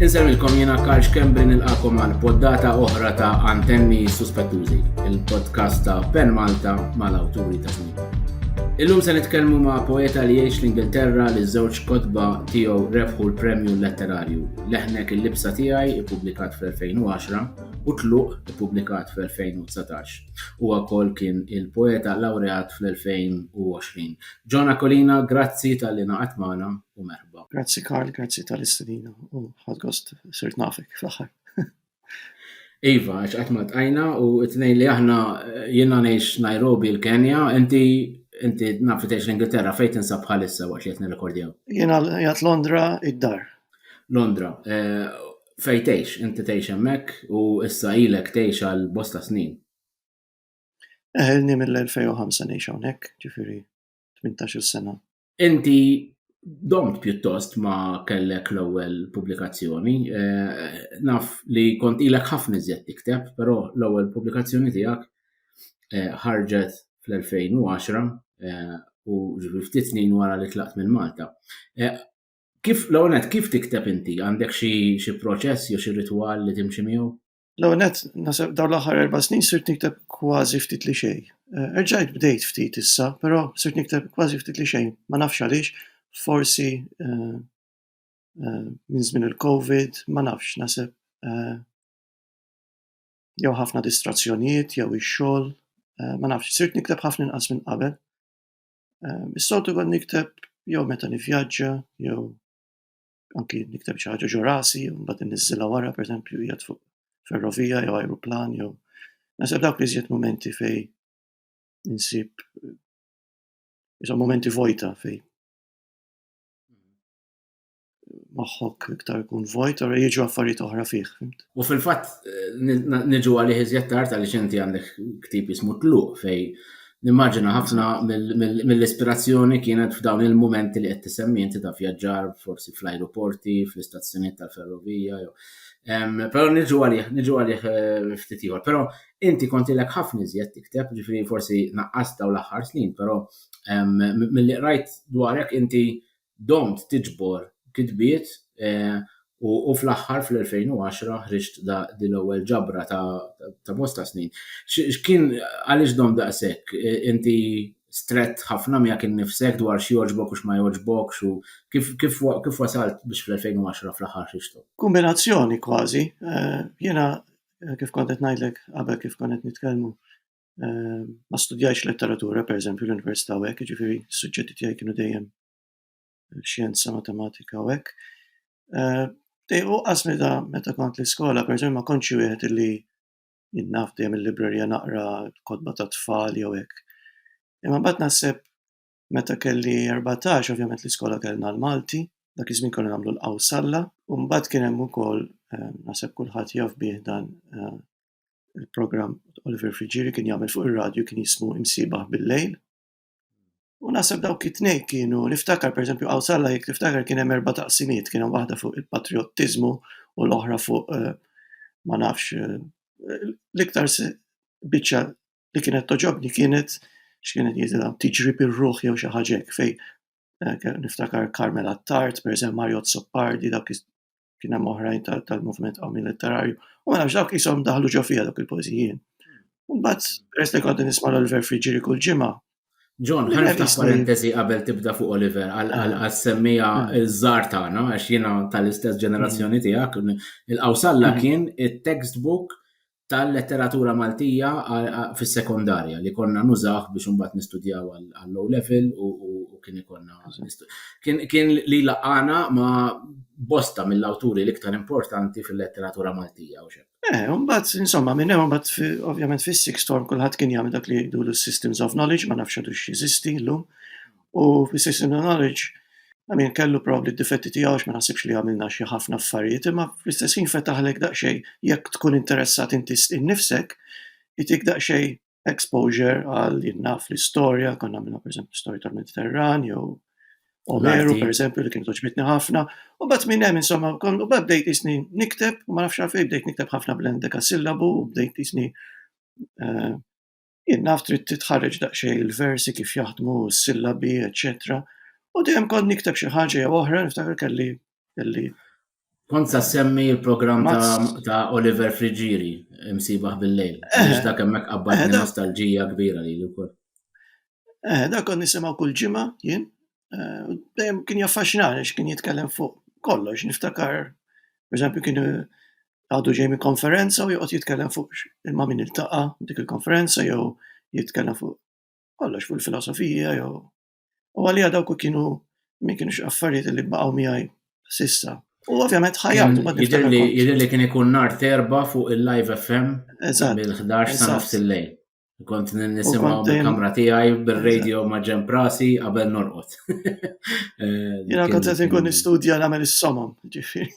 Insemmilkom jiena Karl Kembri nilqakom għal poddata oħra ta' Antenni Suspettużi, il-podcast ta' Pen Malta mal-awturi ta' Snin. Illum se nitkellmu ma' poeta li jgħix l-Ingilterra li żewġ kotba tiegħu rebħu l-Premju Letterarju. Leħnek il-libsa tiegħi ippubblikat fl-2010 u Tluq ippubblikat fl-2019. Huwa wkoll kien il-poeta lawreat fl-2020. John Akolina, grazzi tal-li naqgħod magħna u merħba. Grazzi Karl, grazzi tal-istudina u ħadgost sirt nafek fl-aħħar. Iva, għax ma tqajna u t-tnejn li aħna jiena ngħix Nairobi l-Kenja, inti naf tgħix l-Ingilterra fejn tinsab bħalissa waqt li qed nirrekordjaw. Jiena qiegħed Londra id-dar. Londra. Fejn tgħix? Inti tgħix hemmhekk u issa ilek tgħix għal bosta snin. Eħelni mill-2005 ngħix hawnhekk, ġifieri 18-il sena. Inti domt pjuttost ma kellek l-ewwel pubblikazzjoni. Naf li kont ilek ħafna iżjed tikteb, però l-ewwel pubblikazzjoni tiegħek ħarġet fl-2010 u ftit snin wara li tlaqt minn Malta. Kif tikteb inti? Għandek xi proċess jew xi ritwal li timxi miegħu? L-ewwel nasab dawn l-aħħar 4 snin sirt nikteb kważi ftit li xejn. Erġajt bdejt ftit issa, però sirt nikteb kważi ftit li xejn. Ma nafx għaliex. Forsi minn żmien il-COVID, ma nafx, naseb jew ħafna distrazzjonijiet, jew ix-xogħol, ma nafx, sirt nikteb ħafna inqas minn qabel. Is-soltu kont nikteb jew meta nivvjaġġa, jew anki nikteb xi ħaġa ġo rasi, jew mbagħad inniżżilha wara, pereżempju qiegħed fuq ferrovija jew ajruplan, jew naseb dawk li iżjed momenti fejn insib momenti vojta fejn moħħok iktar ikun vojt, u jiġu affarijiet oħra fih, fimt. U fil-fatt niġu għalih iżjed tard għaliex inti għandek ktib ismu Tluq fejn nimmaġina ħafna mill-ispirazzjoni kienet f'dawn il-mumenti li qed tisemmi inti ta' vjaġġar forsi fl-ajruporti, fl-istazzjonijiet tal-ferrovija. Però niġu għalih ftit ieħor. Però inti kont ilek ħafna iżjed tikteb, ġifieri forsi naqqas dawn l-aħħar snin, però milli rajt dwarek inti domt tiġbor kitbiet u fl-aħħar fl-2010 ħriġt din l-ewwel ġabra ta' bosta snin. X'kien għaliex dom daqshekk? Inti strett ħafna miegħek innifsek dwar xi jogħġbok u x'ma jogħġbokx u kif wasalt biex fl-2010 fl-aħħar ħriġtu? Kombinazzjoni kważi. Jiena kif kont qed ngħidlek qabel kif kont qed nitkellmu ma studjajx letteratura, pereżempju l-Università u hekk, jiġifieri s-suġġetti tiegħi kienu dejjem xjenza, matematika u hekk. Uqqas meta kont l-iskola, pereżempju ma kontx wieħed illi jinnaf dejjem il-librerija naqra kotba ta' tfal jew hekk. Imma mbagħad naħseb meta kelli 14, ovvjament l-iskola kellna l-Malti, dak iż-żmien konna nagħmlu l-qawsalla, u mbagħad kien hemm ukoll naħseb kulħadd jaf bih dan il-programm Oliver Frigieri kien jagħmel fuq ir-radju kien jismu Imsiebaħ bil-lejl. U naħseb dawk it-tnejn kienu niftakar pereżempju qawsalla jekk tiftakar kien hemm 4 taqsimiet, kien hemm waħda fuq il-patriottiżmu u l-oħra fuq ma nafx l-iktar biċċa li kienet toġobni kienet x'kienet jgħidilha tiġri bir-ruħ jew xi ħaġa hekk fejn niftakar Carmel Attard, pereżempju Mario Zoppardi, dawk kien hemm oħrajn tal-moviment qawmi letterarju. U ma nafx dawk ishom daħlu ġew fiha dawk il-poeżijien. U mbagħad peress li kont nisma' Oliver Frigieri kull ġimgħa. John, ħaniftaħ parentesi qabel tibda fuq Oliver għal-semmija iż-żgħar tagħna għax jiena tal-istess ġenerazzjoni tiegħek. Il-qawsalla kien it-textbook tal-letteratura Maltija fis-sekondarja li konna nużah biex imbagħad nistudjaw għall-low level u kien ikollna kien li laqana ma' bosta mill-awturi l-iktar importanti fil-letteratura Maltija u xejn. Mbagħad insomma minn hemm mbagħad ovvjament fis-Sixth Form kulħadd kien jagħmel dak li jgħidu systems of knowledge, ma nafx għadux jeżisti llum. U fis-system of knowledge kellu probably d-difetti tiegħu ma naħsibx li għamilna xi ħafna affarijiet, imma fl-istess ħin fetaħlek daqsxejn jekk tkun interessat inti innifsek, itik daqsxejn exposure għal jinnaf l-istorja, konna għamilna pereżempju storja tal-Mediterran jew Omeru, pereżempju, li kien toġbitni ħafna, u bagħad minn hemm insomma u bdejt isni nikteb, u ma nafx għalfejn bdejt nikteb ħafna bl-endekasillabu, u bdejt isni jinnaf trid titħarreġ daqsxejn il-versi kif jaħdmu s-sillabi, eċċetera. U dejjem kont nikteb xi ħaġa jew oħra, niftakar kelli Kont sa semmi il-programm Mazz. ta' Oliver Frigieri, Imsibaħ bil-lejl. Għaliex dak hemmhekk qabbatni Da nostalġija kbira lili wkoll. da kont nisimgħu kull ġimgħa jien. Dejjem kien jaffaxxinani kien jitkellem fuq kollox. Niftakar, pereżempju, kien għadu ġej minn konferenza u joqgħod jitkellem fuq ilma min iltaqa' dik il-konferenza jew jitkellem fuq kollox fuq il-filosofija jew u għalija dawk kienu min kienux affarijiet li baqgħu miegħi s'issa. U ovvjament ħajjatu bad niftakar kont. Jidher li kien ikun nhar terba' fuq il-Live FM Eżatt. bil-11 sa nofs il-lejl. Kont nisimgħu kont bil-kamra tiegħi bir-radio ma' ġenb rasi qabel norqod. Jiena kont qed inkun nistudja nagħmel is-somom, ġifieri.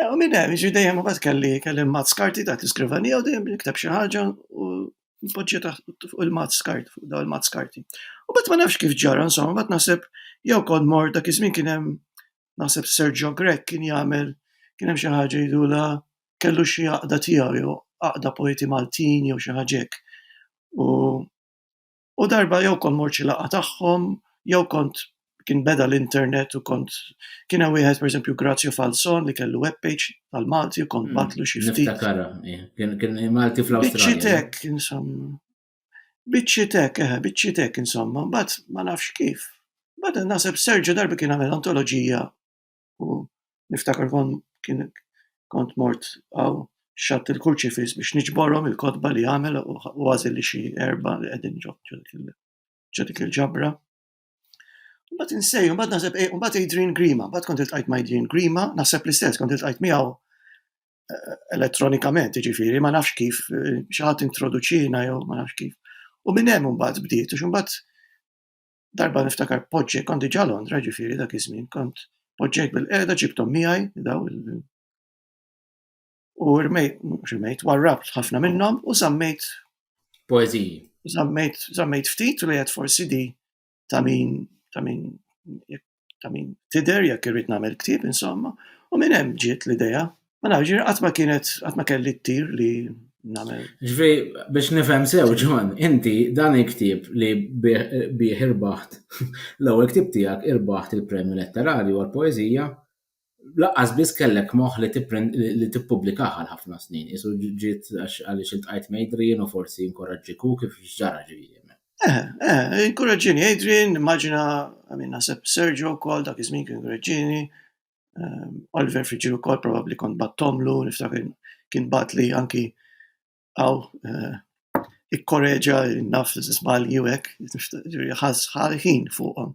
U minn hemm jiġri dejjem mbagħad kelli Mazz karti dak l-iskrivanija u dejjem nikteb xi ħaġa u npoġġiha fuq il-Mazz kart, fuq dawn il-Mazz karti. U bad ma nafx kif ġara insomma, bad naħseb jew kont mort dak iż-żmien kien hemm naħseb Sergio Grek kien hemm xi ħaġa jgħidula kellu xi għaqda tiegħu jew għaqda poeti Maltin jew xi ħaġa hekk. U darba jew kont mort xi laqgħa tagħhom, jew kont kien beda l-internet u kien hemm wieħed pereżempju Grazio Falzon li kellu webpage tal-Malti u kont batlu xi ftit. Niftakarha, kien Malti fl-Awstralja. Biċċitek, insomma. Biċċitek, insomma, mbagħad ma nafx kif. Mbagħad naħseb Sergio darba kien għamel antoloġija u niftakar kont mort għaw xatt il-kurċifis biex niġborhom il-kotba li għamel u għażel li xi erba' li qegħdin ġo dik il-ġabra. Mbagħad insej, mbagħad naħseb mbagħad Adrian Grima, mbagħad kont iltqajt ma' Adrian Grima, naħseb l-istess, kont iltqajt miegħu elettronikament, jiġifieri ma nafx kif xi ħadd introduċina jew ma nafx kif. U minn hemm mbagħad bdiet u mbagħad darba niftakar poġġej kont diġà Londra ġifieri dak iż-żmien, kont poġġejt bil-qiegħda ġibthom miegħi daw u rmejt warrabt ħafna minnhom u żammejt Poeżiji. Żammejt ftit u li forsi di ta' min tidher jekk irrid nagħmel ktieb insomma, u minn hemm ġiet l-idea. Ma nafx qatt ma kelli t-tir li nagħmel. Ġifieri biex nifhem sew Ġwan, inti dan il-ktieb li bih irbaħt l-ewwel ktieb tiegħek irbaħt il-Premju Letterarju għall-Poeżija laqqas biss kellek moħħ li tippubblikaha għal ħafna snin. Isu ġiet għaliex iltqajt ma' Adrian u forsi inkoraġġiku kif ġara ġifieri. Inkoraġġini Adrian, immaġina naħseb Sergio wkoll dak iż-żmien kien inkoraġġini, Oliver Frigieri wkoll probabbli kont battomlu, niftakar kien bat li anki ikkoreġa naf żbalji u hekk, ħal ħin fuqhom.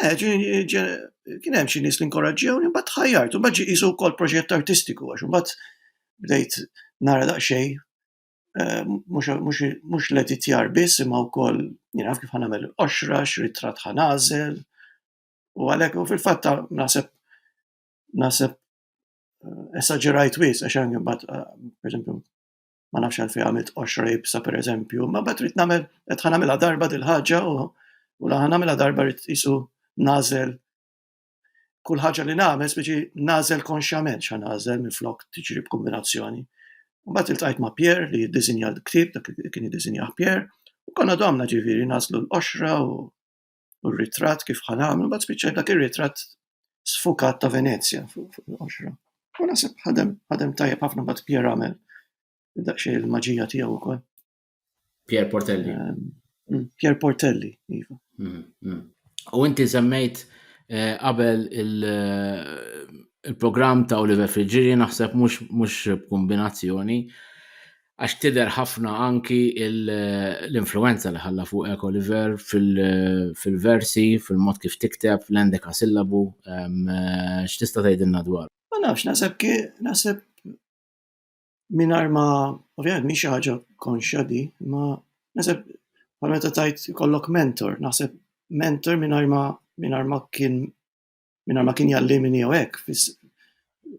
Kien hemm xi nies li inkoraġġewni mbagħad ħajjart, u mbagħad ġie qisu wkoll proġett artistiku għax imbagħad bdejt nara daqsxejn mhux l-editjar biss imma wkoll jien naf kif ħanagħmel oxra, x'ritratt ħanażel u għalhekk u fil-fatt naħseb esaġerajt wisq għax anke mbagħad pereżempju ma nafx għalfejn għamilt oxra jibsa pereżempju, ma mbagħad rid nagħmel qed ħanagħmilha darba dil ħaġa u la ħanagħmilha darba rid qisu nażel kull ħaġa li nagħmel speċi nażel konxjament x'ħanażel minflok tiġri b'kombinazzjoni. Mbagħad iltqajt ma' Pierre li jiddiżinja l-ktieb dak kien jiddiżinjah Pierre u konna domna ġifieri nażlu l-qoxra u r-ritratt kif ħanagħmlu mbagħad spiċċajt dak ir-ritratt sfukat ta' Venezja fuq l-qoxra. U naħseb ħadem tajjeb ħafna mbagħad Pierre għamel daqsxejn il-maġija tiegħu wkoll. Pierre Portelli. Pierre Portelli, iva. U inti semmejt qabel il-programm ta' Oliver Frigieri naħseb mhux b'kombinazzjoni għax tidher ħafna anki l-influenza li ħalla fuqek Oliver fil-versi, fil-mod kif tikteb, l-endekasillabu, x'tista' tgħidilna dwar? Ma nafx, naħseb mingħajr ma ovvjament mhix xi ħaġa konxja di, ma naħseb bħal meta tajt ikollok mentor, naħseb mentor mingħajr ma kien jallimni jew hekk,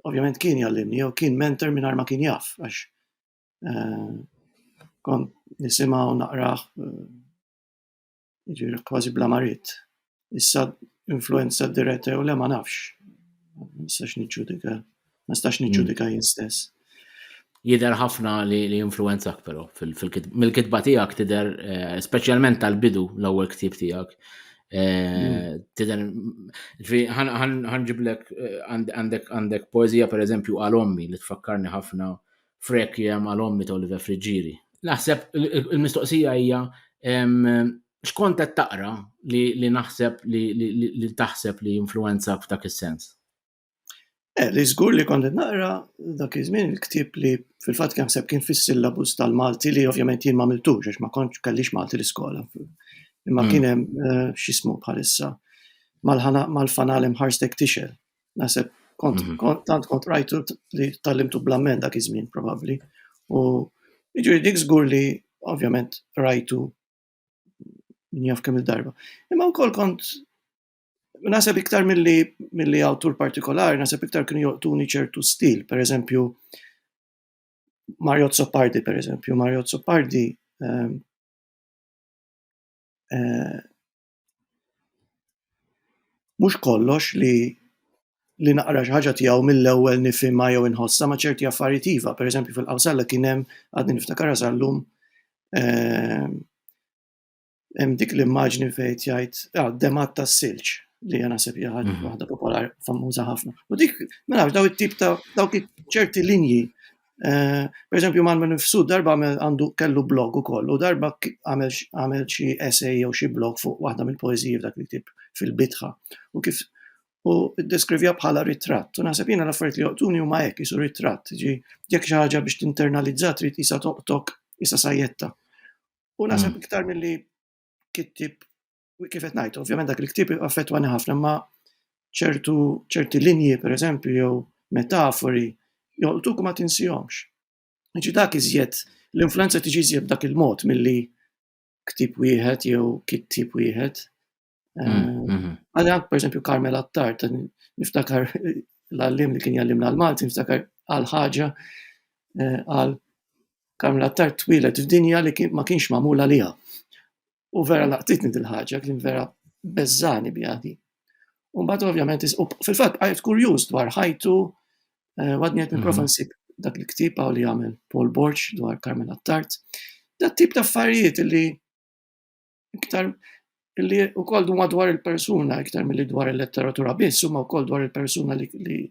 ovvjament kien jallimni jew kien mentor mingħajr ma kien jaf għax kont nisimgħu naqrah jiġri kważi bla marit. Issa influenza diretta jew le ma nafx. Ma nistax niġġudika jien stess. Jidher ħafna li influenzak però mill-kitba tiegħek tidher speċjalment tal-bidu l-ewwel ktieb tiegħek ħanġiblek għandek poezija per eżempju għal ommi li tfakkarni ħafna f'Requiem għal ommi ta' Oliver Frigieri. Naħseb il-mistoqsija hija x'kont qed taqra li naħseb li taħseb li influenzak f'dak is-sens? Li żgur li kont qed naqra dak iż-żmien il-ktieb li fil-fatt kien ħseb kien fis-syllabus tal-Malti li ovvjament jien ma għamiltux għax ma kontx kellix Malti l-iskola. Imma kien hemm x'ismu bħalissa mal-fanalem Harstek Tixel. Naħseb kont rajtu li tallimtu bl-ammen dak iż-żmien probabbli. U jiġri dik żgur li ovvjament rajtu min jaf kemm il-darba. Imma wkoll kont naħseb iktar milli awtur partikolari, naħseb iktar kienu joqtuni ċertu stil, pereżempju Mariozzo Pardi pereżempju. Mariozzo Pardi mhux kollox li naqra xi ħaġa tiegħu mill-ewwel nifhimha jew inħossha ma' ċerti affarijiet iva. Pereżempju fil-Qawsalla kien hemm għadni niftakarha sal-lum hemm dik l-immaġni fejn jgħid demat tas-silġ li jena naħseb hija waħda popolari famuża ħafna. U dik ma nafx daw it-tip ta' dawk ċerti linji. Pereżempju Malmen Nifsud darba kellu blog ukoll u darba għamel xi essay jew xi blog fuq waħda mill-poeżiji f'dak il-ktieb fil-bitħa. U ddeskrivja bħala ritratt. U naħseb jiena l-affarijiet li joqtuni huma hekk isu ritratt. Jekk xi ħaġa biex tinternalizza trid qisha toqtok issa sajjetta. U naħseb iktar milli kittib kif qed ngħid, ovvjament dak il-ktieb affettwani ħafna ma ċerti linji pereżempju jew metafori joqtuk ma tinsihomx. Jiġi dak iżjed l-influenza tiġi iżjed dak il-mod milli ktieb wieħed jew kittieb wieħed. Għal pereżempju Karmel Attart, niftakar l-għallim li kien jgħallimna l-Malti, niftakar għal ħaġa għal Karmel Attart twilet f'dinja li ma kienx magħmula liha. U vera laqtitni dil-ħaġa, kien vera beżżani biha di. U mbagħad ovvjament fil-fatt qajt kurjuż dwar ħajtu għadni qed nipprova nsib dak il-ktieb li jagħmel Paul Borch dwar Karmel Attart. Dat tip ta' affarijiet li iktar li wkoll huma dwar il-persuna iktar milli dwar il-letteratura biss, huma wkoll dwar il-persuna li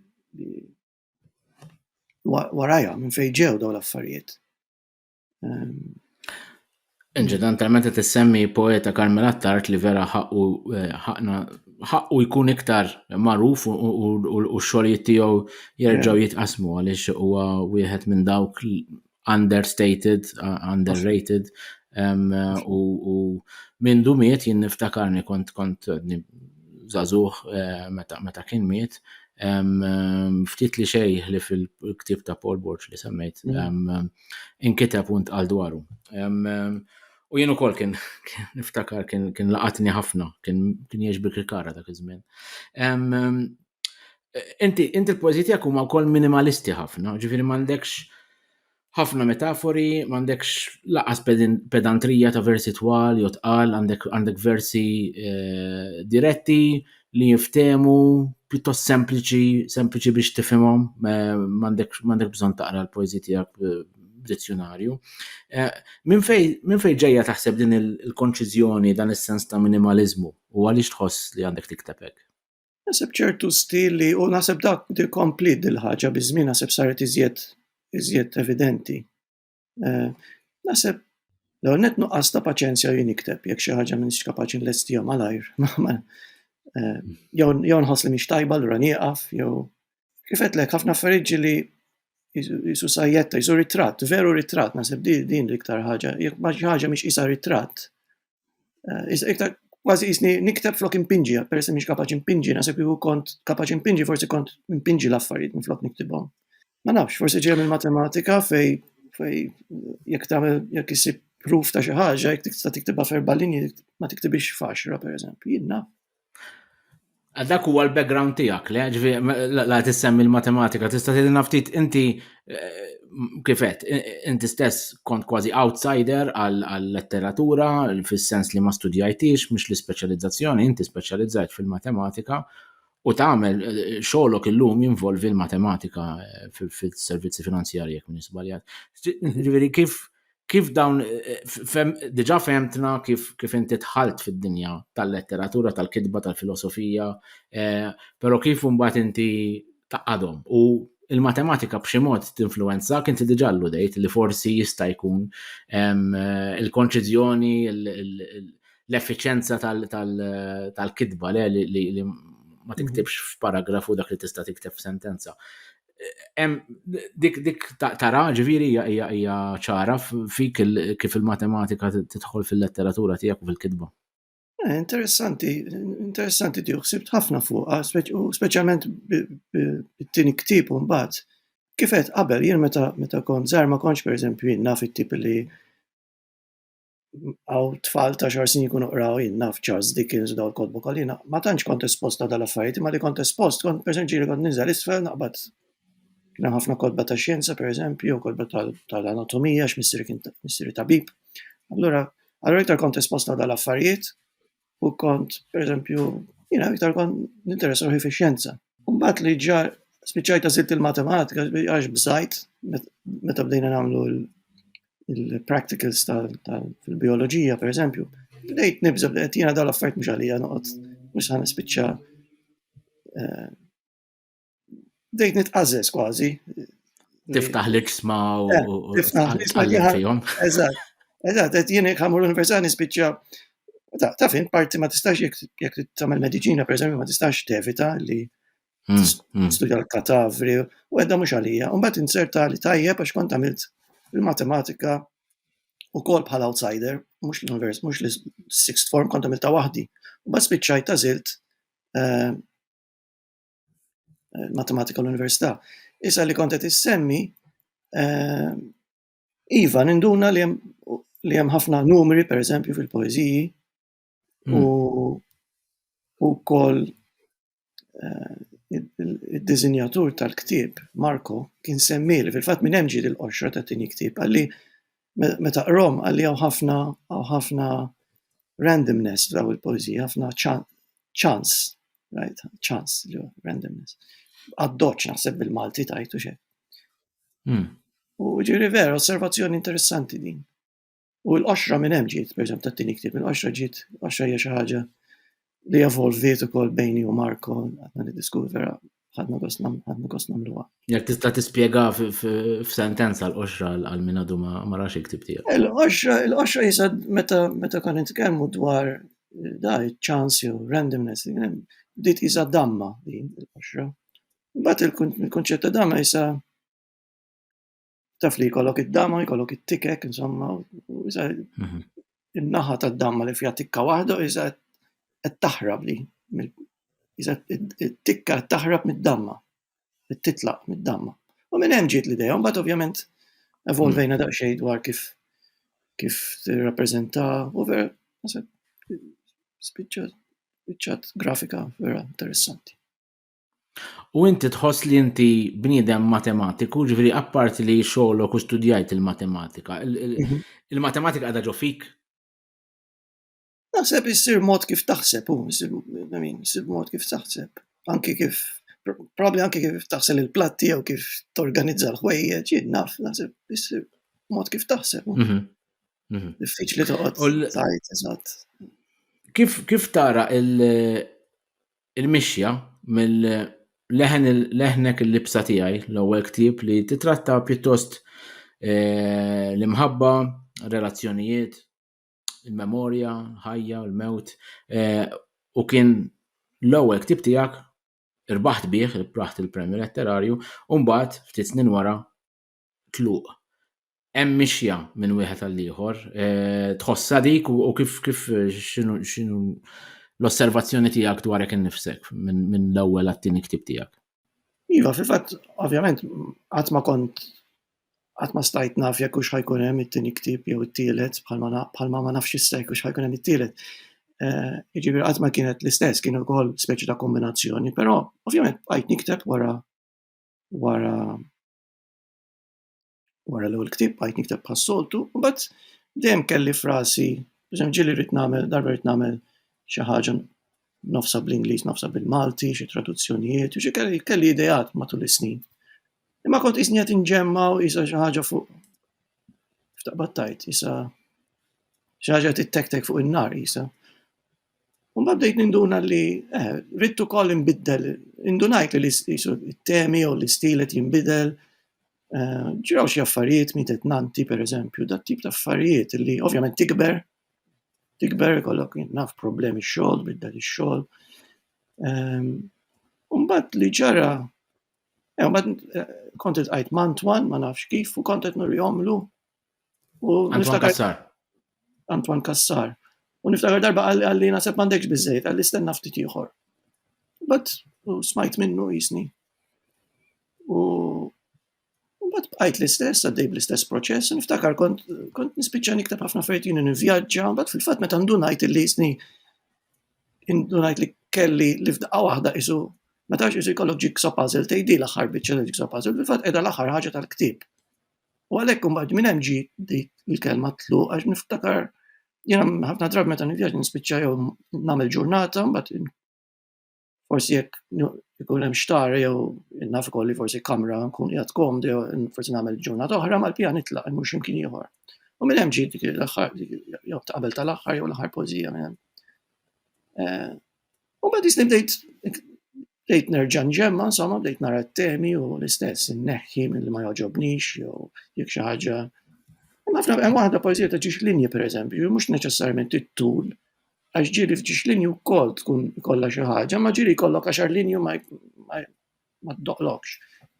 warajha minn fejn ġew dawn l-affarijiet. Inċidentalment qed issemmi poeta Karmel Attart li vera ħaqqu jkun iktar magħruf u x-xogħlijiet tiegħu jerġgħu jitqasmu għaliex huwa wieħed minn dawk understated, underrated u minn dumiet jien niftakarni kont żagħżugħ meta kien miet ftit li xejn li fil-ktieb ta' Paul Borch li semmejt inkiteb u ntqal dwaru. U jien ukoll kien niftakar kien laqatni ħafna, kien jgħixbik il-kara dak iż-żmien. Inti l-poeżiji tiegħek huma wkoll minimalisti ħafna, ġifieri m'għandekx ħafna metafori, m'għandekx laqas pedantrija ta' versi twal jew tqal, għandek versi diretti li jiftehmu pjuttost sempliċi biex tifhimhom, m'għandek bżonn taqra l-poeżiji tiegħek b'dizzjonarju. Minn fejn ġejja taħseb din il-konċiżjoni dan is-sens ta' minimaliżmu u għaliex tħoss li għandek tikteb hekk? Naħseb ċertu stili u naħseb dak komplit dil-ħaġa biż-żmien naħseb saret iżjed evidenti. Naħseb l-għonet nuqqas ta' paċenzja jien nikteb jekk xi ħaġa m'iniex kapaċi nlestihom malajr. Jew nħoss li mhix tajba allura nieqaf jew kif qedlek ħafna affarijiet li jisu sajjetta, jisu ritratt, veru ritratt, naħseb din l-iktar ħaġa, jekk ma xi ħaġa mhix qisha ritratt. Iktar kważi qisni nikteb flok impinġi, peress mhix kapaċi impinġi, naħseb kieku kont kapaċi impinġi, forsi kont impinġi l-affarijiet minflok niktibhom. Ma nafx, forsi ġej mill-matematika fej jekk isib proof ta' xi ħaġa, jekk tista' tiktibha f'erba' linji ma tiktibix f'għaxra pereżempju, jien naf. Dak huwa l-background tiegħek, la tissemmi l-matematika, tista' tgħidilna ftit inti kif qed, inti stess kont kważi outsider għall-letteratura fis-sens li ma studjajtix mhux l-ispeċjalizzazzjoni, inti speċjalizzajt fil-matematika u tagħmel xogħolok illum jinvolvi l-matematika fis-servizzi finanzjarji jekk m'iniex żbaljat. Ġifieri kif kif dawn diġà fehmtna kif inti tħalt fid-dinja tal-letteratura, tal-kitba, tal-filosofija, però kif imbagħad inti taqadhom u il-matematika b'xi mod tinfluwenzak inti diġà alludejt li forsi jista' jkun il-konċiżjoni, l-effiċenza tal-kitba li ma tiktibx f'paragrafu dak li tista' tikteb f'sentenza. Dik tara ġifieri hija ċara fik kif il-matematika tidħol fil-letteratura tiegħek u fil-kitba. Interessanti tiegħu ħsibt ħafna fuqha, speċjalment bit-tieni ktieb u mbagħad. Kif qed qabel jien meta kont żgħar ma kontx pereżempju jien naf it-tip li għaw tfal ta' xar snin jkunu qraw jien naf Charles Dickens u daw l-kotbu kollha. Ma tantx kont espost ta' dal-affarijiet, ma li kont espost kont pereżempju ġieli kont ninżel isfel naqbad kien hemm ħafna kotba ta' xjenza pereżempju, kotba tal-anatomija x'missieri tabib. Allura iktar kont espost ta' dal-affarijiet u kont pereżempju jiena iktar kont ninteressa ruħi fix-xjenza. U mbagħad li ġar spiċċajt għażilt il-matematika għax bżajt meta bdejna nagħmlu il-practicals fil-bioloġija pereżempju. Bdejt nibża bdejt jiena dawn l-affarijiet mhux għalija noqgħod mhux ħanispiċċa bdejt nitqażżes kważi. Tiftaħ l-ġisma u tħallef fihom. Eżatt, qed jien ħamur l-università nispiċċa taf int parti ma tistax jekk tagħmel mediċina pereżempju ma tistax tevita li studja l-katavri u għedda mhux għalija. U mbagħad inserta li tajjeb għax kont għamilt il-matematika ukoll bħala outsider, mhux l-sixth form kont għamilta waħdi. U mbagħad spiċċajt għażilt matematika l-università. Issa li kont qed issemmi iva ninduna li hemm ħafna numri pereżempju fil-poeżiji u wkoll id-diżinjatur tal-ktieb Marco kien semmili fil-fatt minn hemm ġiet il-qoxra ta' tieni ktieb għalli meta qrom għalli hawn ħafna randomness daw il-poeżija, ħafna chance, right? Chance li randomness. Għaddoċ naħseb bil-Malti tajtu xejn. U ġieri vera osservazzjoni interessanti din. U l-qoxra minn hemm ġiet, pereżempju tat-tieni ktieb, il-qoxra hija xi ħaġa li evolviet ukoll bejni u Marco għadna niddiskutu vera ħadna gost nagħmluha. Jekk tista' tispjega f'sentenza l-qoxra għal min għadu ma rax iktib tiegħek. Il-qoxra jisa meta kon nitkellmu dwar chance jew randomness, bdiet jisa damma din il-qoxra. Mbagħad il-kunċett ta' damma jisa taf li jkollok id-damma, jkollok it-tikek, insomma, u jisa in-naħa tad-damma li fiha tikka waħda jisa qed taħrab li it-tikka taħrab mid-damma, titlaq mid-damma. U minn hemm ġiet l-idea, mbagħad ovvjament evolvejna daqsxejn dwar kif tirrappreżenta u vera spiċċat grafika vera interessanti. U inti tħoss li inti bniedem matematiku, ġifieri apparti li xogħolok u studjajt il-matematika. Il-matematika qiegħda ġo fik? Naħseb issir mod kif taħseb, issir mod kif taħseb. Anke kif, probably anke kif taħsel il-platti jew kif torganizza l-ħwejjeġ, jien naf, naħseb issir mod kif taħseb. Diffiċli toqgħod tajt eżatt. Kif tara il-mixja mill-leħnek il-libsa tiegħi l-ewwel ktieb li titratta pjuttost l-imħabba, relazzjonijiet, il-memorja, ħajja, il-mewt, u kien l-ewwel ktieb tiegħek irbaħt bih, irbaħt il-premju letterarju, u mbagħad ftit snin wara tluq. Hemm mixja minn wieħed għal ieħor, tħossha dik u kif x'inhu l-osservazzjoni tiegħek dwarek innifsek minn l-ewwel għat-tieni ktieb tiegħek? Iva, fil-fatt, ovvjament, qatt ma stajt naf jekk hux ħajkun hemm it-tieni ktieb jew it-tielet bħalma ma nafx issa jekk hux ħajkun hemm it-tielet. Jiġifieri qatt ma kienet l-istess, kien ukoll speċi ta' kombinazzjoni, però ovvjament bqajt nikteb wara l-ewwel ktieb bqajt nikteb bħas-soltu, u mbagħad dejjem kelli frasi, pereżempju ġieli rrid nagħmel xi ħaġa nofsa bl-Ingliż, nofsa bil-Malti, xi traduzzjonijiet, u xi kelli ideat matul is-snin. Imma kont qisni qed inġemma u qisha xi ħaġa fuq ftaqbad tajt, isa xi ħaġa tittektek fuq in-nar isa. U mbagħad bdejt ninduna li rid ukoll inbiddel, indunajt li it-temi u l-istil qed jinbidel. Ġraw xi affarijiet mietet nanti pereżempju, dat tip ta' affarijiet li ovvjament tikber ikollok naf problemi x-xogħol, biddel ix-xogħol. U mbagħad li ġara kont qed qajt Mantwan ma nafx kif u kont qed nurihomlu u Antwan Kassar. U niftakar darba għalli naħseb m'għandekx biżejjed, għalli stenna ftit ieħor. But smajt minnu jisni. U mbagħad bqajt l-istess, għaddej bl-istess proċess, u niftakar kont nispiċċa nikteb ħafna affarijiet jien nivvjaġġa, mbagħad fil-fatt meta ndunajt li jisni indunajt li kelli li f'daqqa waħda isu meta isu jkollok jigsaw puzzle tgħidi l-aħħar biċċa jigsaw puzzle, fil-fatt qiegħda l-aħħar ħaġa tal-ktieb. U għalhekk imbagħad minn hemm ġiet dik il-kelma tluq għax niftakar jiena ħafna drabi meta nivvjaġġa nispiċċa jew nagħmel ġurnata, mbagħad forsi jekk ikun hemm xtar jew naf ikolli forsi kamra nkun qiegħed komdi jew forsi nagħmel ġurnata oħra mal-pjan nitlaq imur x'imkien ieħor. U minn hemm ġiet dik l-aħħar jew qabel tal-aħħar jew l-aħħar poeżija minn hemm. U mbagħad isni bdejt nerġa' nġemma, insomma bdejt nara t-temi u l-istess inneħħi milli ma jogħġobnix jew jekk xi ħaġa. Hemm waħda poeżija ta' ġiex linji pereżempju, mhux neċessarjament it-tul, għax ġieli f'ġiex linji wkoll tkun ikollha xi ħaġa, ma ġieli jkollok 10 linji ma tdoqlokx.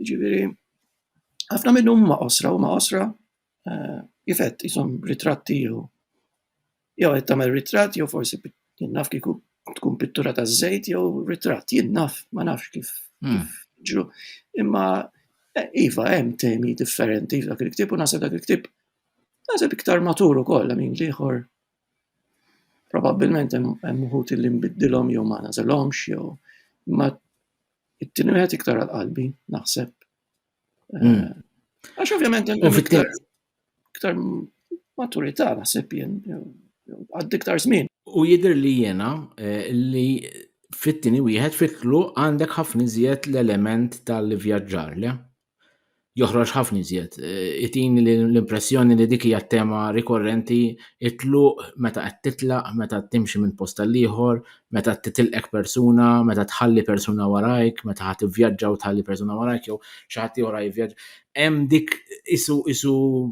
Jiġifieri ħafna minnhom huma qosra kifett ishom ritratti jew qed tagħmel ritratt jew forsi naf kieku tkun pittura ta' żejt jew ritratt, jien naf, ma nafx kif ġru. Imma iva hemm temi differenti f'dak il-ktieb u naħseb dak il-ktieb naħseb iktar matur ukoll, l-ieħor probabbilment hemm uħud li nbiddilhom jew ma nażelhomx jew imma it-tieni wieħed iktar għall-qalbi naħseb. Għax ovvjament hemm iktar maturità naħseb jien għaddi iktar żmien. U jidher li jiena li fit-tieni wieħed fit-tluq għandek ħafna iżjed l-element tal-vjaġġar le? Joħroġ ħafna iżjed. Itini l-impressjoni li dik hija tema rikorrenti it-tluq meta qed titlaq, meta timxi minn post tal-ieħor, meta titilqek persuna, meta tħalli persuna warajk, meta ħadd ivvjaġġa u tħalli persuna warajk jew xi ħadd ieħor jivvjaġġa. Hemm dik isu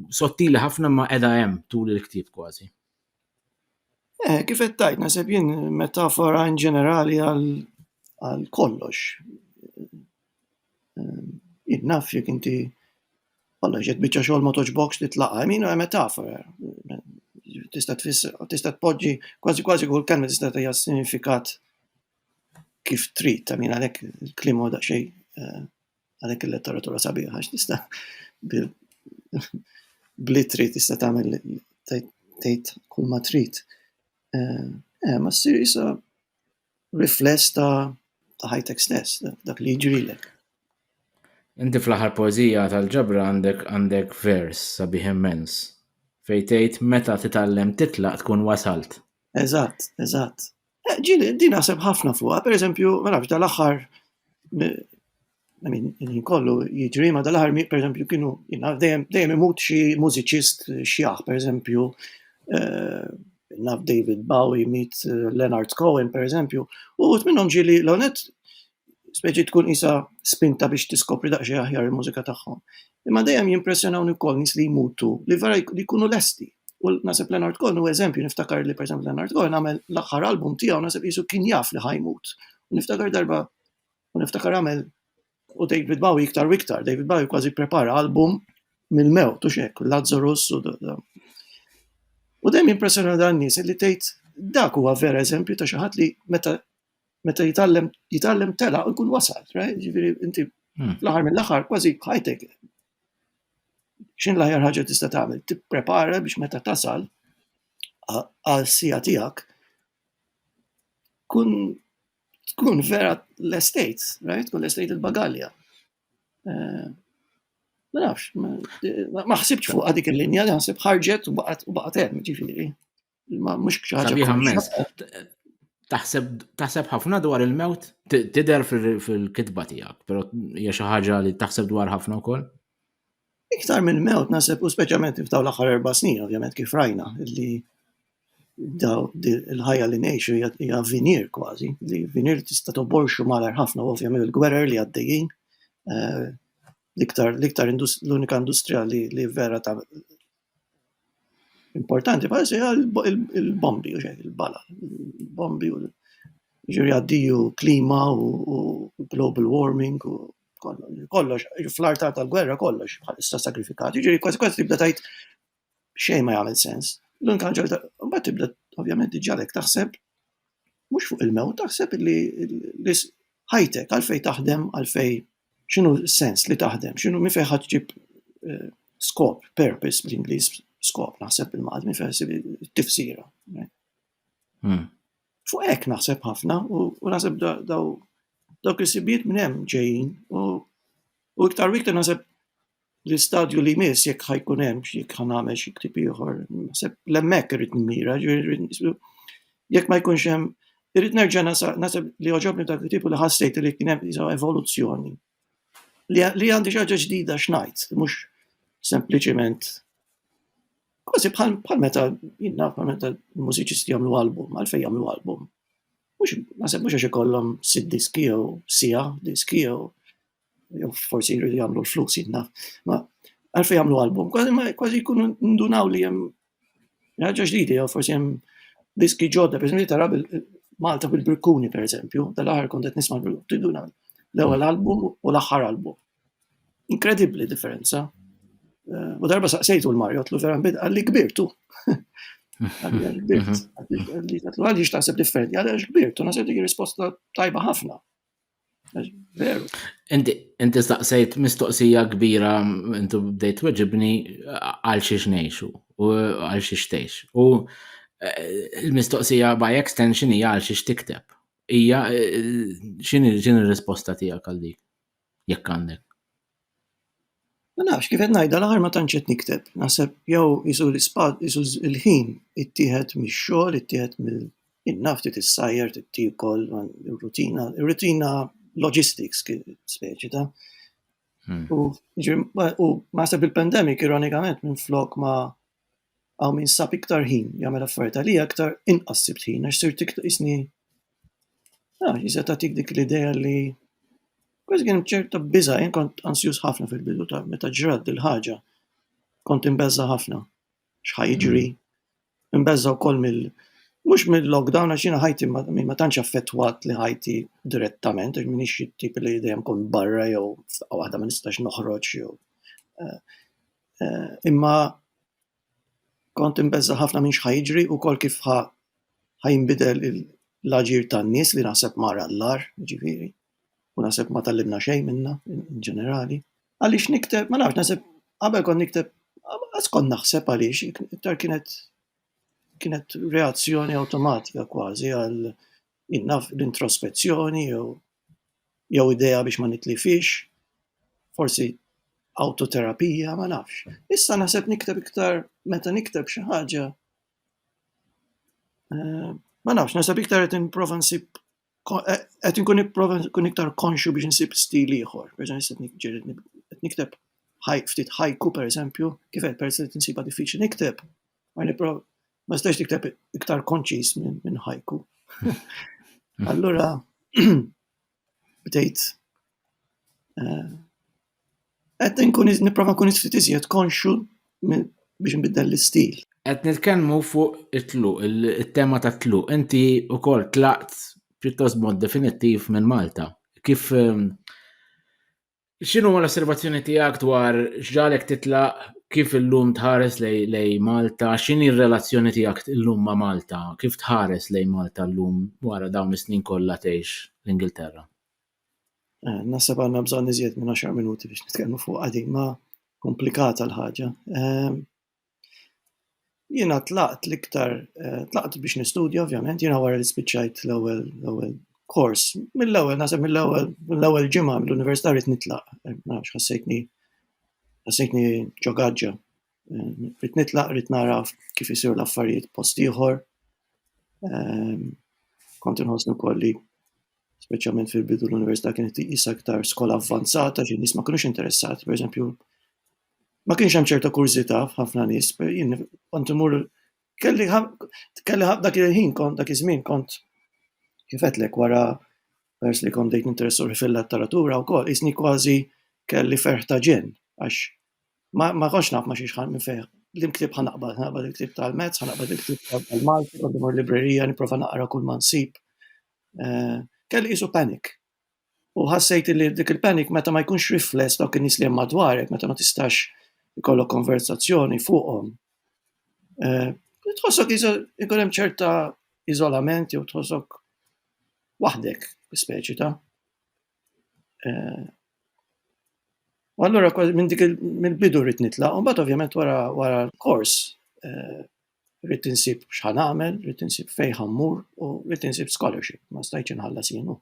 sottili ħafna ma qiegħda hemm tul il-ktieb kważi. Kif qed tajt naħseb jien metafora in ġenerali għal kollox. Jien naf jekk inti kollha ġed biċċa xogħol ma toġbokx titlaqa' min hija metafora. Tista' tpoġġi kważi kull kelma tista' tagħha sinifikat kif trid, għalhekk il-kliem huwa daqsxejn għalhekk il-letteratura sabiħa għax tista' bl-ittri tista' tagħmel tgħid kull ma trid. Ma ssir issa rifless ta' ħajtek stess, dak li jiġrilek. Inti fl-aħħar poeżija tal-ġabra għandek vers sabiħ immens fejn tgħid meta titgħallem titlaq tkun wasalt. Eżatt. Ġieli din naħseb ħafna fuqha, pereżempju, ma nafx dal-aħħar kollu jiġri ma dal-aħħar pereżempju kienu dejjem imut xi mużiċist xjah, pereżempju naf David Bowie meet Leonard Cohen pereżempju, u minnhom ġieli l-onet speċi tkun isa spinta biex tiskopri daqsxejn aħjar il-mużika tagħhom. Imma dejjem jimpressjonawni wkoll nies li jmutu li vera li jkunu lesti. U naħseb Leonard Cohen huwa eżempju, niftakar li pereżempju Leonard Cohen għamel l-aħħar album tiegħu naħseb qisu kien jaf li ħajmut. U niftakar għamel u David Bowie iktar u iktar. David Bowie kważi prepara album mill-mewt u x'hekk, Lazarus u dejjem jimpressjona dan nies li tgħid dak huwa vera eżempju ta' xi ħadd li meta jitgħallem telaq ikun wasal, right? Ġifieri inti fl-aħħar mill-aħħar kważi ħajtek. X'in l-aħjar ħaġa tista' tagħmel? Tipprepara biex meta tasal għal-sija tiegħek tkun vera l-estate, right? Tkun l-estate il-bagalja. Ma nafx, ma ħsibx fuq dik il-linja, naħseb ħarġet u baqgħet hemm, ġifieri. Ma mhux xi ħaġa. Taħseb ħafna dwar il-mewt? Tidher fil-kitba tiegħek, però hija xi ħaġa li taħseb dwar ħafna wkoll? iktar minn mewt naħseb u speċjalment f'dawn l-aħħar 4 snin ovvjament kif rajna li il-ħajja li ngħixu hija vinir kważi, li vinir tista' toborxu malar ħafna u ovvjament il-gwerer li għaddejjin l-iktar l-unika industrija li vera ta' importanti bħalissa hija il-bombi u il-bala. Il-bombi u ġiri għaddiju klima u global warming u kollox, fl-arta tal-gwerra kollox bħalissa sagrifikati. Ġiri kważi tibda tajt xejn ma jagħmel sens. L-unika ġalta, mbagħad tibda ovvjament ġalek taħseb mhux fuq il-mewt, taħseb li ħajtek għalfej taħdem, għalfej x'inhu sens li taħdem, x'inhu min fejn ħaġġib skop, purpose bl-Ingliż, skop naħseb il-maqd min fejn tifsira. Fuq hekk naħseb ħafna u naħseb dawk is-sibijiet minn hemm ġejjin u iktar naħseb l-istadju li jmiss jekk ħajkun hemm jekk ħanagħmel xi ktieb ieħor, naħseb l-hemmhekk irid nmira, jekk ma jkunx hemm irid nerġa' naħseb li oġobni dak it-tipu li ħassejt li kien hemm evoluzzjoni. Li għandi xi ħaġa ġdida x'ngħid, mhux sempliċement kważi bħal meta l-mużiċisti jagħmlu album, għalfejn jagħmlu album. Naħseb mhux għax ikollhom 6 diski jew sija diski jew forsi jridu jagħmlu l-flus jinnaf. Ma għalfejn jagħmlu album, kważi jkunu ndunaw li hemm ħaġa ġdida jew forsi hemm diski ġodda, pereżempju tara Malta bil-Birkuni pereżempju, dal-aħħar kont qed nisma' tiduna l-ewwel album u l-aħħar album. Inkredibbli differenza. U darba saqsejtu l-Mario, tlu vera għalli kbirtu. Għalli kbirt. Għalli x'taħseb differenti, għalli kbirtu, naħseb dik risposta tajba ħafna. Veru. Inti staqsejt mistoqsija kbira, intu bdejt weġibni għal xiex ngħixu u għal xiex tgħix. U il-mistoqsija by extension hija għal xiex tikteb. Hija x'inhi r-risposta tiegħek għal dik? Jekk għandek. Ma nafx kif qed ngħidha l-aħħar ma tantx qed nikteb. Naħseb jew isu il-ħin ittieħed mix-xogħol, ittieħed mill-innaf tissajjar, tittikol, ir-rutina logistics speċi ta'. U naħseb il-pandemic ironikament minflok ma għaw min sab iktar ħin jagħmel affarijiet għalija aktar inqas sibt ħin għax sirt tiktar isni jista' tagħtik dik l-idea li kważi kien ċerta biża' jien kont ansjuż ħafna fil-bidu ta' meta ġrat il-ħaġa. Kont imbeżza ħafna x'ħajġri. Imbeżza wkoll mhux mill-lockdown għax jiena ħajti ma tantx affettwat li ħajti direttament għax m'iniex it-tip li dejjem kont barra jew waħda ma nistax noħroġ jew. Imma kont imbeżza ħafna minn x'ħajġri u kol kif ħajnbidel l-aġir tan-nies li naħseb mara l-lar, ġifieri. U naħseb ma tallimna xejn minna in ġenerali. Għaliex nikteb, ma nafx naħseb qabel kont nikteb, għas kont naħseb għaliex, iktar kienet reazzjoni awtomatika kważi għal innaf l-introspezzjoni jew idea biex ma nitlifix, forsi autoterapija, ma nafx. Issa naħseb nikteb iktar meta nikteb xi ħaġa. Ma nafx, naħseb iktar qed nipprova nsib qed inkun iktar konxju biex nsib stil ieħor. Pereżempju qed nikteb ftit haiku pereżempju, kif qed peress li tinsiba diffiċli nikteb. Ma stax tikteb iktar konċis minn haiku. Allura bdejt qed nipprova nkun ftit iżjed konxju biex nbiddel l-istil. Qed nitkellmu fuq it-tluq, it-tema tat-tluq. Inti wkoll tlaqt pjuttost mod definittiv minn Malta. Kif x'inhu l-osservazzjoni tiegħek dwar x'ġalek titlaq, kif illum tħares lej Malta, x'inhi r-relazzjoni tiegħek illum ma' Malta, kif tħares lej Malta llum wara dawn is-snin kollha tgħix l-Ingilterra? Naħseb għandna bżonn iżjed minn 10 minuti biex nitkellmu fuq għadi, ma komplikata l-ħaġa. Jiena tlaqt biex nistudja ovvjament, jiena wara li spiċċajt l-ewwel kors. Mill-ewwel ġimgħa mill-università rrid nitlaq. Ma nafx ħassejtni ġogaġġa. Rrid nitlaq, rrid nara kif isiru l-affarijiet post ieħor. Kont inħossni wkoll li speċjalment fil-bidu l-università kienet tqis aktar skola avvanzata, xi nies ma kinux interessati, pereżempju ma kienx hemm ċerta kurzità f'ħafna nies, jien kont imur kelli dak il-ħin dak iż-żmien kont kif qedlek wara pers li kont dejt interessuri fil-letteratura wkoll, isni kważi kelli ferħ ta' ġen għax ma konx naf ma xiex minn fejn l-imktib ħanaqbad il-ktib tal-Mezz, ħanaqbad il-ktib tal-Malti, kont imur librerija nipprova naqra kull ma nsib. Kelli qisu panic. U ħassejt li dik il-panic meta ma jkunx rifless dawk in-nies li hemm madwarek, meta ma tistax ikollok konversazzjoni fuqhom. Tħossok ikun hemm ċerta iżolament jew tħossok waħdek speċi ta'. U allura minn dik mill-bidu rrid nitlaq, u mbagħad ovvjament wara l-kors rrid insib x'ħan nagħmel, rrid insib fejn ħammur u rrid insib scholarship, ma stajtx inħallas jienu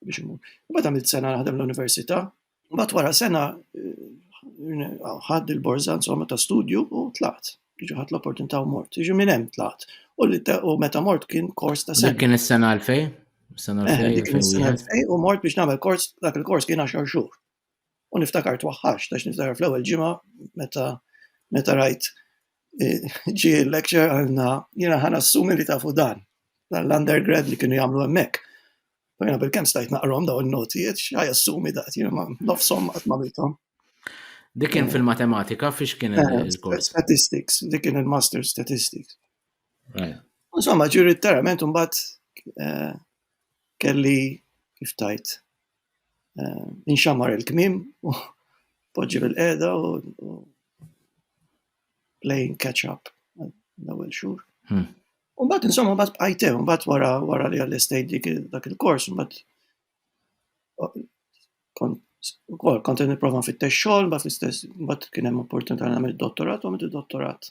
biex imur. Mbagħad għamilt sena naħdem l-università, mbagħad wara sena ħadd il-borża insomma ta' studju u tlaqt. Jiġu ħadd l-opportunità u mort. Jiġu minn hemm tlaqt. U meta mort kien kors ta' sena. Dik kien is-sena 2000? Sena 2000 u mort biex nagħmel kors, dak il-kors kien 10 xhur. U niftakar twaħħax, tax niftakar fl-ewwel ġimgħa meta rajt ġie l-lecture għalna jiena ħanassumi li tafu dan l-undergrad li kienu jagħmlu hemmhekk. Jiena bil-kemm stajt naqrom daw in-notijiet x'ħaj assumi dat jiena ma nofshom qatt ma milthom. Dik kien fil-matematika fiex kien il-kors? Statistics, dik kien il-Master Statistics. Insomma, ġiri terament mbagħad kelli kif tajt inxammar il-kmiem u poġġi bil-qiegħda u playing catch up l-ewwel xhur. U mbagħad insomma mbagħad bqajtew, mbagħad wara li għall-estate dak il-kors, mbagħad kont nipprova nfittex xogħol, mbagħad kien hemm opportunità nagħmel dottorat u għamilt id-dottorat.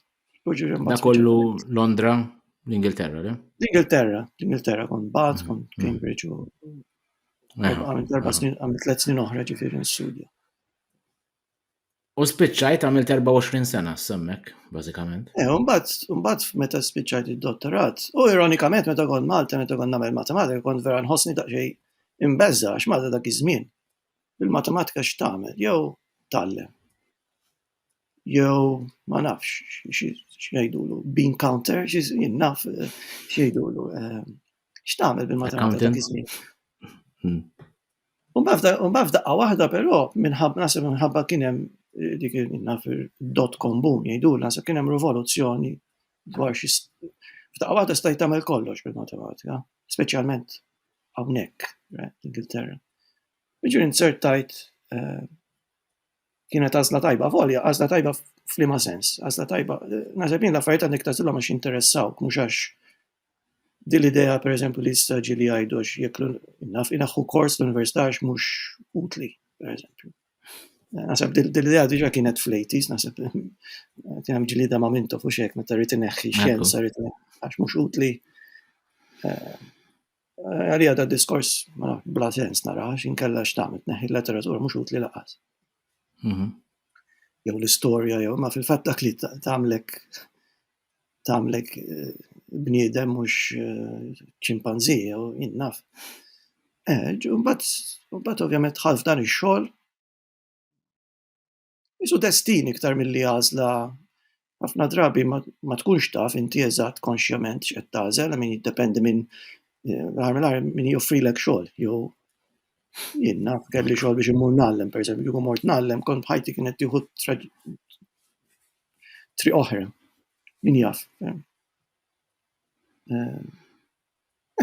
Da kollu Londra, l-Ingilterra, le? L-Ingilterra kont Bath, kont Cambridge u għamilt 3 snin oħra ġifieri nistudja. U spiċċajt għamilt 24 sena semmek, bażikament. Mbagħad meta spiċċajt id-dottorat, u ironikament meta kont Malta, meta kont nagħmel matematika, kont vera nħossni daqsxejn imbeżza għax Malta dak iż-żmien. Bil-matematika x'tagħmel, jew tgħallem. Jew ma nafx x'jgħidulu bean counter, naf x'jgħidulu x'tagħmel bil-matematika dak iż-żmien. U mbagħad daqqa waħda però minħabba kien hemm dik naf il.com boom jgħidulu naħseb kien hemm rivoluzzjoni dwar xi f'daqqa waħda stajt tagħmel kollox bil-matematika, speċjalment hawnhekk l-Ingilterra. Jiġri insertajt kienet għażla tajba volja, għażla tajba f'liema sens, għażla tajba naħseb jien l-affarijiet għandek tagħtilhom għax jinteressawk mhux għax din l-idea pereżempju li jistaġi li jgħidu għax jekk inaħħu kors l-università għax mhux utli, pereżempju. Naħseb din l-idea diġà kienet fl-80s, naħseb kien hemm ġlieda ma' Mintoff u x'hekk meta rrid ineħħi xjenza għax mhux utli. Għalija da diskors bla sens nara għax inkella x'tagħmel tneħħi l-letteratura mhux utli laqas. Jew l-istorja jew ma fil-fatt dak li tagħmlek bniedem mhux ċimpanżì jew innaf. Mbagħad ovvjament ħalf dan ix-xogħol isu destin iktar milli għażla ħafna drabi ma tkunx taf inti eżatt konxjament x'qed tagħżel, min jiddependi minn min joffrilek xogħol jew jien naf kelli xogħol biex immur nagħllem pereżempju kieku mort nagħllem kont bħajti kienet tieħu triq oħra. Min jaf.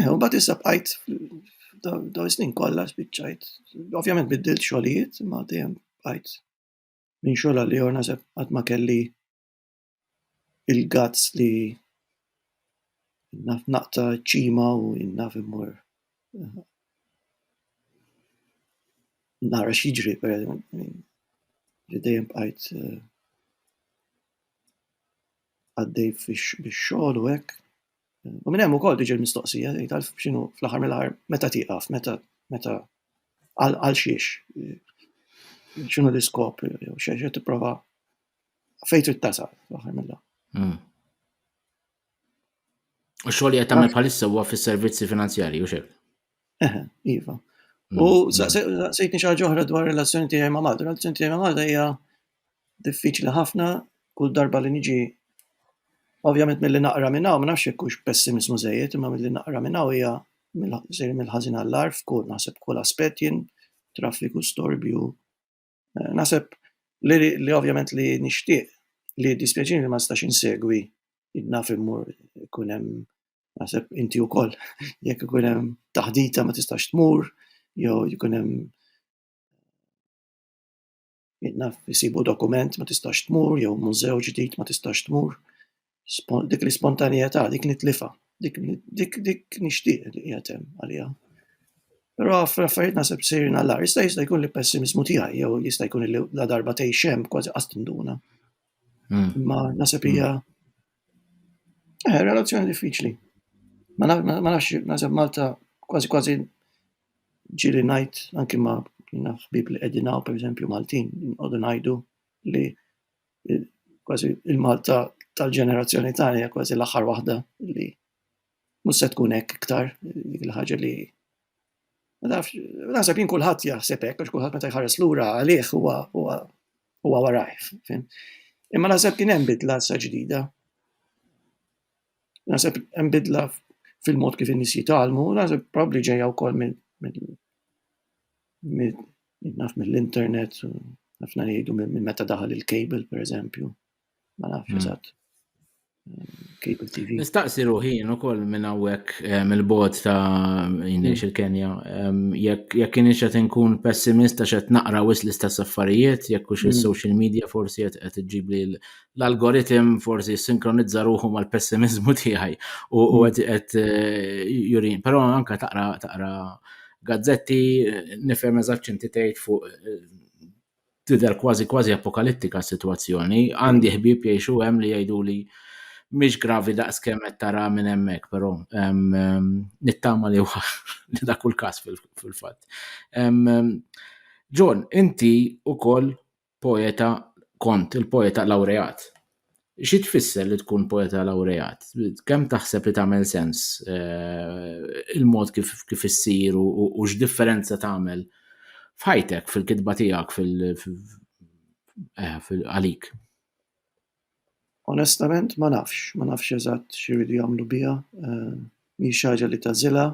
U mbagħad issa bqajt daw is-snin kollha spiċċajt. Ovvjament biddilt xogħlijiet imma dejjem bqajt minn xogħol għal ieħor naħseb qatt ma kelli il-guts li naqta' ċima u naf immur nara x'jiġri pereżempju. Dejjem bqajt għaddej bix-xogħol u hekk. U minn hemm ukoll tiġi l-mistoqsija tgħid x'inhu fl-aħħar mill-aħħar meta tieqaf, meta għal xiex. X'inhu l-iskop jew x'qed tipprova fejn trid tasal fl-aħħar mill-aħħar. U x-xogħol li qed tagħmel bħalissa huwa fis-servizzi finanzjarji u x'hekk? Iva. U saqsejtni xi ħaġa oħra dwar relazzjoni tiegħi ma' Malta. Relazzjoni tiegħi ma' Malta hija diffiċli ħafna kull darba li niġi ovvjament milli naqra minn hawn ma nafx hekk hux pessimismu żejjed, imma milli naqra minn hawn hija sejri mill-ħażin għall-agħar f'kull naħseb kull aspett jien traffiku, storbju. Naħseb li ovvjament li nixtieq li dispjaċini li ma nistax insegwi naf immur ikun hemm naħseb inti wkoll jekk ikun hemm taħdita ma tistax tmur jew jkun hemm naf isibu dokument ma tistax tmur jew mużew ġdid ma tistax tmur. Dik l-ispontanjetà, dik nitlifa, dik nixtieq li qiegħed hemm għaliha. Però f'affarijiet naħseb sejrin għall-agħar, jista' jkun li pessimizmu tiegħi jew jista' jkun li la darba tgħix hemm kważi qas tinduna. Imma naħseb hija relazzjoni diffiċli. Ma nafx naħseb Malta kważi ġieli ngħid anke ma' ħbieb li qegħdin hawn pereżempju Maltin nqogħdu ngħidu li kważi il-Malta tal-ġenerazzjoni tagħna hija kważi l-aħħar waħda li mhux se tkun hekk iktar dik il-ħaġa li naħseb jien kulħadd jaħseb hekk għax kulħadd meta jħares lura għalih huwa warajh. Imma naħseb kien hemm bidla sa ġdida. Naħseb hemm bidla fil-mod kif in-nies jitgħallmu, naħseb probabbli ġejja wkoll mill-internet ħafna jgħidu minn meta daħal il-cable pereżempju. Ma nafx eżatt. Cable TV. Nistaqsi ruħin ukoll minn hawnhekk mill-bogħod ta' jgħinix il-Kenja. Jekk kienx qed inkun pessimist għax qed naqra wis l-istess affarijiet, jekk hux is-social media forsi qed iġġib li l-algoritm forsi sinkronizza ruħu mal-pessimizmu tiegħi u qed jurin. Però anke taqra gazzetti nifhem eżatt x'inti tgħid fuq tidher kważi apokalittika s-sitwazzjoni. Għandi ħbieb jgħixu hemm li jgħiduli mhix gravi daqskemm qed tara minn hemmhekk, però nittama li dak kull każ fil-fatt. John, inti wkoll poeta kont il-poeta laureat. Xi tfisser li tkun poeta laureat? Kemm taħseb li tagħmel sens il-mod kif issir u x'differenza tagħmel f'ħajtek fil-kitba tiegħek għalik? Onestament ma nafx eżatt x'iridu jagħmlu biha, mhix xi ħaġa li tażilha,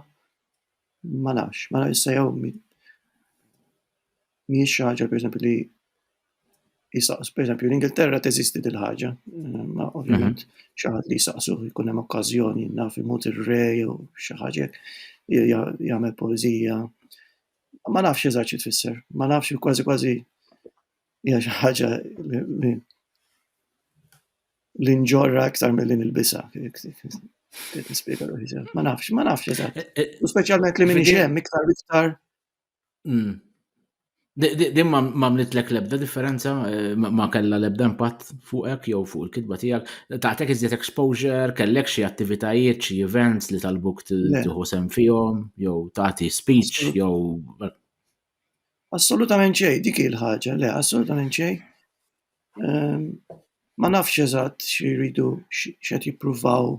ma nafx issa jew mhijiex xi ħaġa pereżempju li jistaqsu pereżempju l-Ingilterra teżisti din ħaġa, ma ovvjament xi ħadd li jistaqsu jkun hemm okkażjoni naf imut ir-re jew xi ħaġa jagħmel poeżija. Ma nafx eżatt xi tfisser, ma nafx kważi hija xi ħaġa li nġorra aktar milli nilbisha. Nispjega ruħi. Ma nafx eżatt. U speċjalment li m'iniex hemm iktar. Din ma għamlitlek l-ebda differenza, ma kellha l-ebda impatt fuqek jew fuq il-kitba tiegħek, tagħtek iżjed exposure, kellek xi attivitajiet, xi events li talbuk tieħu sehem fihom, jew tagħti speech jew. Assolutament xejn, dik il-ħaġa, le, assolutament xejn. Ma nafx eżatt x'iridu x'qed jippruvaw.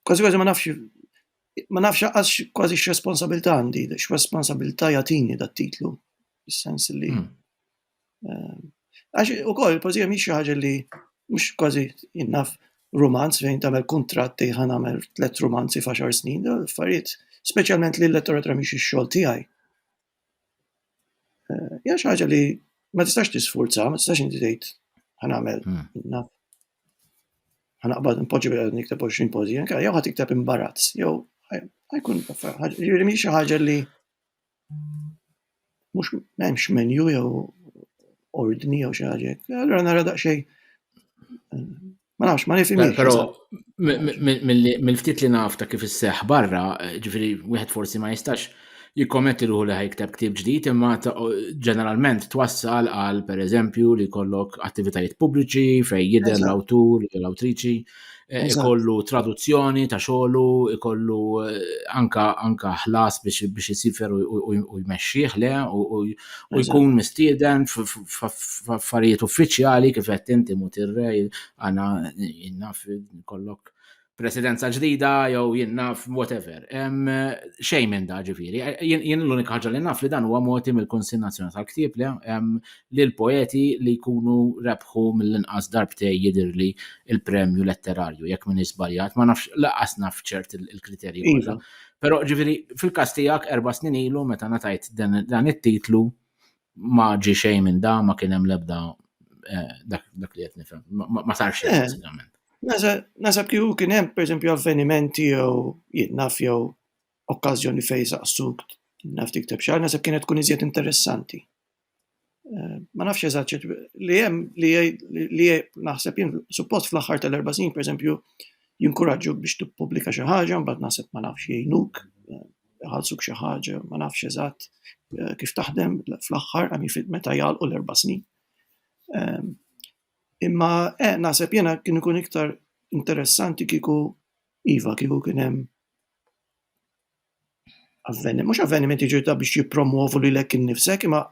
Kważi ma nafx aqas kważi x'responsabilità għandi, x'responsabilità jagħtini dat-titlu. Fis-sens li għax ukoll il-poeżija mhix xi ħaġa li mhux kważi naf romanz fejn tagħmel kuntratt ħa nagħmel 3 romanzi f'10 snin, affarijiet speċjalment li l-letteratura mhix ix-xogħol tiegħi. Hija xi ħaġa li ma tistax tisfurza, ma tistax inti tgħid ħanagħmel naf. Ħanaqbad npoġġi bil nikteb 20 poeżija, jew ħadd tikteb imbarazz, jew ħajkun mhix xi ħaġa li mhux m'hemmx menju jew ordni jew xi ħaġa hekk. Allura nara daqsxejn ma nafx, ma nifhimx. Però mill-ftit li naf ta' kif isseħħ barra, ġifieri wieħed forsi ma jistax jikkommetti ruħu li ħajkteb ktieb ġdid, imma ġeneralment twassal għal pereżempju li jkollok attivitajiet pubbliċi fejn jidher l-awtur, l-awtriċi, ikollu traduzzjoni ta' xogħlu, ikollu anke ħlas biex isifer u jmexxih le u jkun mistieden f'affarijiet uffiċjali kif qed inti mut ir-re għandna naf ikollok presidenza ġdida jew jien naf whatever. Xejn minn da ġifieri. Jien l-unika ħaġa li naf li dan huwa moti mill-Kunsill Nazzjonali tal-Ktieb li l-poeti li jkunu rebħu mill-inqas darbtej jidhirli il-premju letterarju jekk min żbaljat, ma nafx laqas naf ċert il-kriterji kollha. Però ġifieri fil-każ tiegħek 4 snin ilu meta ngħatajt dan it-titlu ma ġi xejn minn da, ma kien hemm l-ebda dak li qed nifhem. Ma sarx bażikament. Nasab kieku kien hemm pereżempju avvenimenti jew naf jew okkażjoni fejn saqsuk naf tikteb xahar, nasab kienet tkun iżjed interessanti. Ma nafx eżatt li hemm li naħseb jien suppost fl-aħħar tal-4 snin pereżempju jinkoraġġuk biex tippubblika xi ħaġa, mbagħad naħseb ma nafx jgħinuk, iħallsuk xi ħaġa, ma nafx eżatt kif taħdem fl-aħħar meta jgħalqu l-4 snin. Imma naħseb jiena kien ikun iktar interessanti kieku kien hemm mhux avvenimenti ġodda biex jippromovu lilek innifsek, imma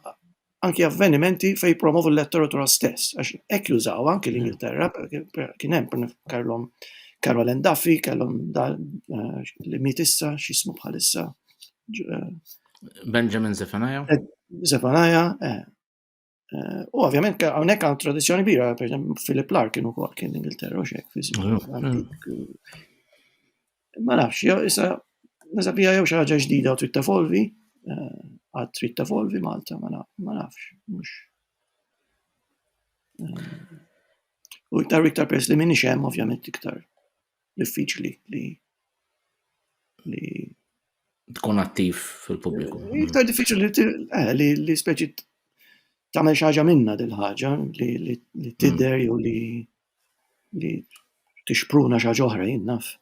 anki avvenimenti fejn jippromovu l-letteratura stess, għax hekk jużaw anki l-Ingilterra, kien hemm kellhom Caroline Duffy, kellhom li miet issa x'ismu bħalissa. Benjamin Zephaniah. U ovvjament hawnhekk għandna tradizzjoni kbira, pereżempju Philip Larkin ukoll kien Ingilterra u x'hekk fiżiku. Ma nafx, issa nasab hija jew xi ħaġa ġdida u trid tevolvi, għad trid tevolvi Malta, ma nafx, mhux. U iktar peress li m'iniex hemm ovvjament iktar diffiċli li tkun attiv fil-pubbliku. Iktar diffiċli li speċi tagħmel xi ħaġa minnha din ħaġa li tidher jew li tixpruna xi ħaġa oħra jien naf.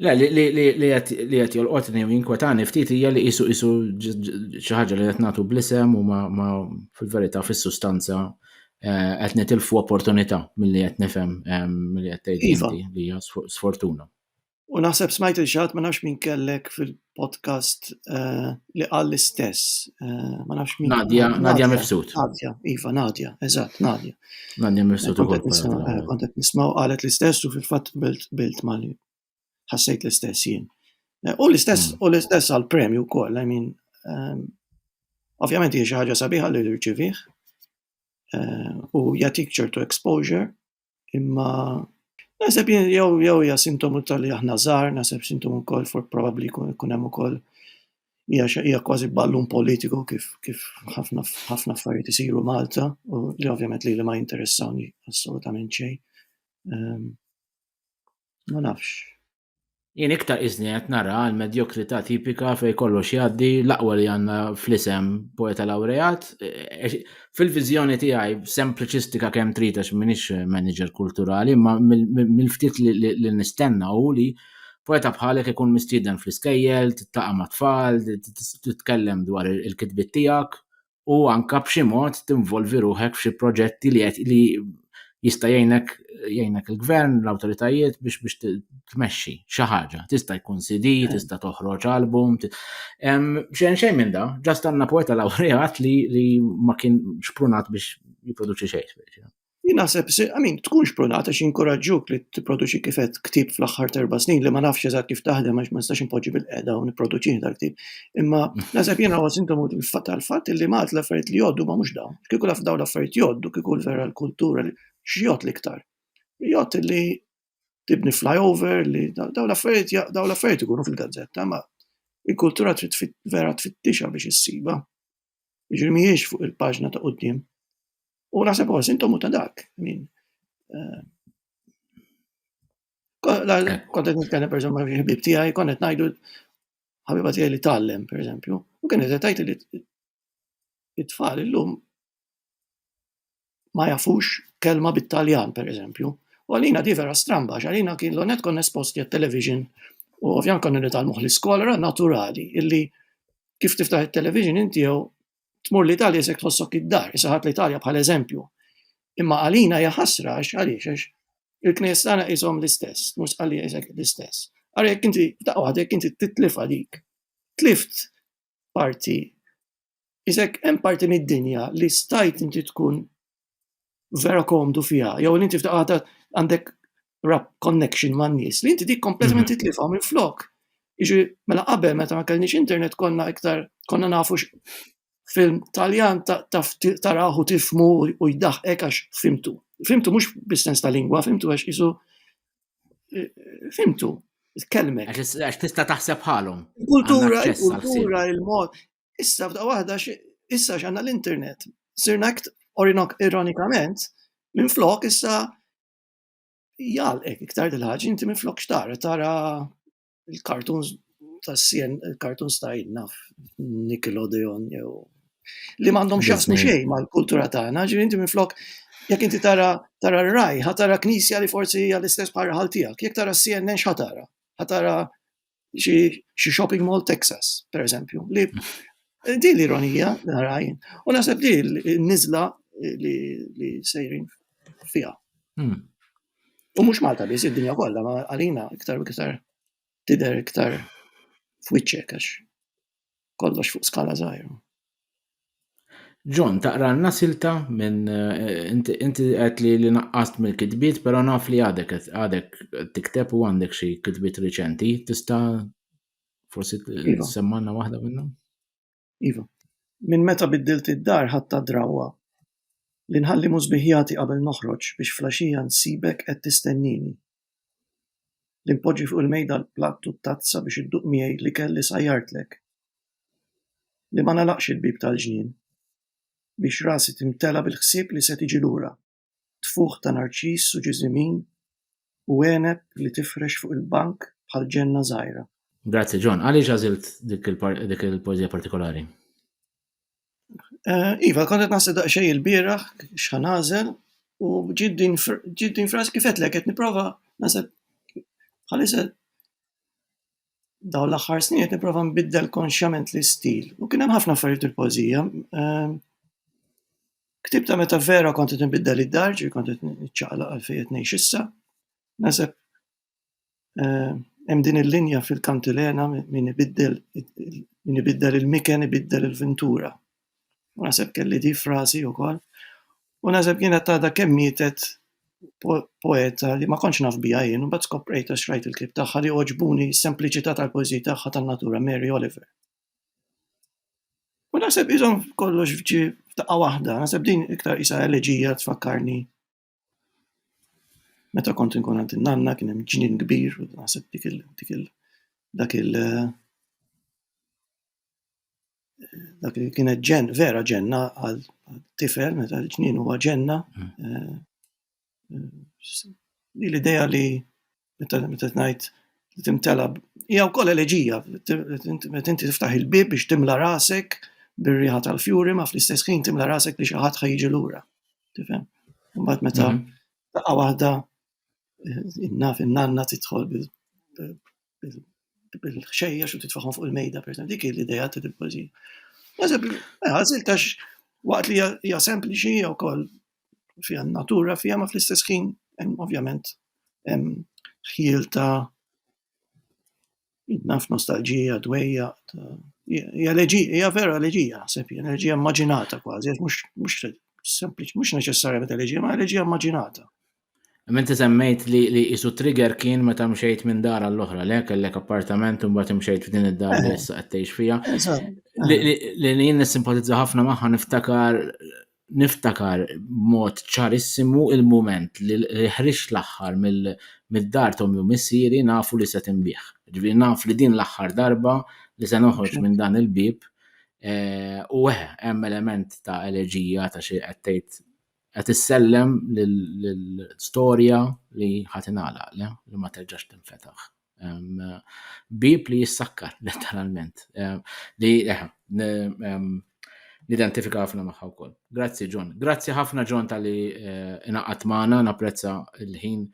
Le, li qed jolqotni u jinkwetani ftit hija li qisu xi ħaġa li qed nagħtu bl-isem u ma fil-verità fis-sustanza qed nitilfu opportunità milli qed nifhem milli qed tgħid li hija sfortuna. U naħseb smajt il-xatt ma nafx min kellek fil-podcast li qal l-istess. Ma nafx min. Nadja Mifsud. Nadja, eżatt, Nadja. Nadja Mifsud ukoll. Kont qed nisma'w qalet l-istess u fil-fatt bilt mali ħassejt l-istess jien. U l-istess għall-premju wkoll, ovvjament hija xi ħaġa sabiħa li rċivih u jagħtik ċertu exposure, imma naħseb jew hija sintomu tal-li aħna żgħar, naħseb sintomu wkoll probably jkun hemm ukoll hija kważi ballun politiku kif ħafna affarijiet isiru Malta u li ovvjament li ma jinteressawni assolutament xejn. Ma nafx. Jien iktar iżni qed nara l-medjokrità tipika fejn kollox jgħaddi l-aqwa li għandna fl-isem poeta lawreat. Fil-viżjoni tiegħi sempliċistika kemm trid għax m'iniex manager kulturali, imma mill-ftit li nistenna hu li poeta bħalek ikun mistieden fl-iskejjel, tittaqa' ma' tfal, titkellem dwar il-kitbiet tiegħek u anke b'xi mod tinvolvi ruħek f'xi proġetti li jista' jgħinek il-gvern, l-awtoritajiet biex tmexxi xi ħaġa. Tista' jkun CD, tista' toħroġ album. Xejn minn da, ġast għandna poeta lawreat li ma kien xprunat biex jipproduċi xejn. Jien naħseb tkun xprunat għax jinkoraġġuk li tipproduċi kif qed ktib fl-aħħar 4 snin li ma nafx eżatt kif taħdem għax ma nistax inpoġġi bil-qiegħda u nipproduċih dal-ktib. Imma naħseb jiena huwa sintomu tal-fatt li Malta l-affarijiet li jgħoddu ma mhux dawn. Kieku laf dawn l-affarijiet jgħoddu, kieku vera l-kultura x'jgħod l-iktar. Jgħod li tibni flyover li dawn l-affarijiet ikunu fil-gazzetta, ma il-kultura trid vera tfittixa biex issiba. Jiġri mhijiex fuq il-paġna ta' quddiem. U naħseb huwa sintomu ta' dak. Kont qed nitkellem pereżempju ma' ħbieb tiegħi, kont qed ngħidu ħabiba tiegħi li tgħallem pereżempju, u kien qed tgħid li it-tfal illum ma jafux kelma bit-Taljan pereżempju. U għalina di vera stramba, għalina kien l-onet konna esposti għat-television u ovvjan konna nitalmuh l-iskola naturali, illi kif tiftaħ il-television inti jew tmur l-Italja jisek tħossok id-dar, jisaħat l-Italja bħal eżempju. Imma għalina jaħasra għaliex il-knies tagħna qishom l-istess, mhux għalija jisek l-istess. Għara jekk inti jekk inti titlif għalik, tlift parti, jisek hemm parti mid-dinja li stajt inti tkun vera komdu fiha, jew li inti għandek connection man nies li inti dik kompletament titlifha minn flok. Jiġri mela qabel meta ma kellniex internet konna nafu film Taljan taraħu tifmu u jdaħħek għax fimtu. Fimtu mhux bis-sens ta' lingwa, fimtu għax isu fimtu, tkellmek. Għax tista' taħseb bħalhom. Il-kultura, il-mod. Issa f'daqqa waħda issa x'għandna l-internet. Sirna ironikament minn flok issa jgħalqek iktar dil-ħaġa inti minn flok tara il-cartoons il-cartoons ta' naf Nickelodeon jew li m'għandhom x'jaqsmu xejn mal-kultura tagħna, ġifieri inti minn flok jekk inti tara r-Rai, ħatara knisja li forsi hija l-istess bħal tiegħek, jekk tara CNN x'ħatara? Ħatara xi shopping mall Texas, pereżempju. Di l-ironija narajn. U naħseb di l-niżla li sejrin fiha. U mhux Malta biss id-dinja kollha, ma għalina iktar tidher iktar f'wiċċek għax kollox fuq skala żgħira. John, taqranna silta minn inti qed li naqqast mill-kitbiet, però naf li għadek tikteb u għandek xi kitbiet riċenti, tista' forsi semmanna waħda minnhom? Iva. Minn meta biddilt id-dar ħatta drawwa li nħalli mużbiħjati qabel noħroġ biex flaxija nsibek qed tistennini. Li npoġġi fuq il-mejda l-platt u t-tazza biex idduq miegħi li kelli sajjartlek. Li ma nagħlaqx il-bib tal-ġnien biex rasi timtela bil-ħsieb li se tiġi lura. Tfuħ ta' narċis u ġiżimin u għeneb li tifrex fuq il-bank bħal ġenna żgħira. Grazzi John, għaliex għażilt dik il-poeżija partikolari? Iva, kontet naħseb daqsxejn il-bieraħ x'ħanażel u ġiddin frasi kif qedlek qed nipprova naħseb bħalissa dawn l-aħħar snin qed nipprova nbiddel konxjament l-istil. U kien hemm ħafna affarijiet il-poeżija. Ktibta meta vera kont qed nbiddel id-dar, kont qed niċċaqlaq għal fejn qed ngħix issa. Naħseb hemm din il-linja fil-kantilena min ibiddel il-miken ibiddel il-ventura. U naħseb kelli di frasi wkoll. U naħseb kienet għadha kemm mietet poeta li ma kontx naf biha jien, u mbagħad skoprejt għax rajt il-klib tagħha li oġbuni s-sempliċità tal-poeżija tagħha tan-natura, Mary Oliver. U naħseb iżhom kollox f'ġi f'daqqa waħda, naħseb din iktar isa eleġija tfakkarni meta kont inkun għand in-nanna kien hemm ġnien kbir u naħseb dak kienet vera ġenna għal tifel meta l-ġnien huwa ġenna. L-idea li meta ngħid li timtela hija wkoll eleġija meta inti tiftaħ il-bib biex timla rasek bir-riħa tal-fjuri ma fl-istess ħin timla rasek li xi ħadd ħajjiġi lura. Tifhem? Imbagħad meta daqqa waħda naf in-nanna tidħol bil-ħxejjex u titfaħħom fuq il-mejda pereżempju. Dik l-idea tal-poeżija. Naħseb għażilt għax waqt li hija sempliċi hija wkoll fiha n-natura fiha ma fl-istess ħin hemm ovvjament hemm ħiel ta' naf nostalġija dwejja hija vera eleġija naħseb hija eleġija immaġinata kważi mhux sempliċi mhux neċessarjament eleġija ma eleġija immaġinata. Inti semmejt li isu trigger kien meta mxejt minn dar għall-oħra, le kellek appartament u mbagħad imxejt f'din id-dar li issa qed tgħix fiha. Li jien nissimpatizza ħafna magħha niftakar b'mod ċarissimu il-mument li ħrix l-aħħar mid-dar Tommy u missieri nafu li se tinbih. Ġifieri naf li din l-aħħar darba li se noħroġ minn dan il-bib u hemm element ta' eleġija ta' xi qed tgħid qed issellem lill-storja li ħadd ingħalaq li ma terġax tinfetaħ. Bib li jissakkar letteralment li nidentifika ħafna magħha wkoll. Grazzi John. Grazzi ħafna John tal-li inaqgħad magħna, napprezza l-ħin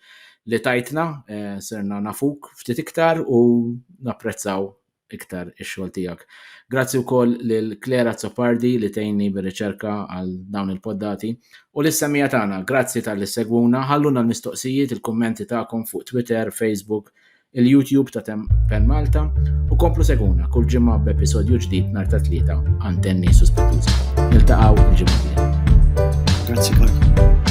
li tajtna, sirna nafuk ftit iktar u napprezzaw iktar ix-xogħol tiegħek. Grazzi wkoll lil Klera Zoppardi li tgħinni bir-riċerka għal dawn il-poddati u lis-semmija tagħna. Grazzi tal-li segwuna, ħalluna l-mistoqsijiet, il-kummenti tagħkom fuq Twitter, Facebook, il-YouTube ta' Pen Malta u komplu segwuna kull ġimgħa b'episodju ġdid nhar ta' tlieta Antenni Suspettużi. Niltaqgħu il-ġimgħa. Grazzi Karl.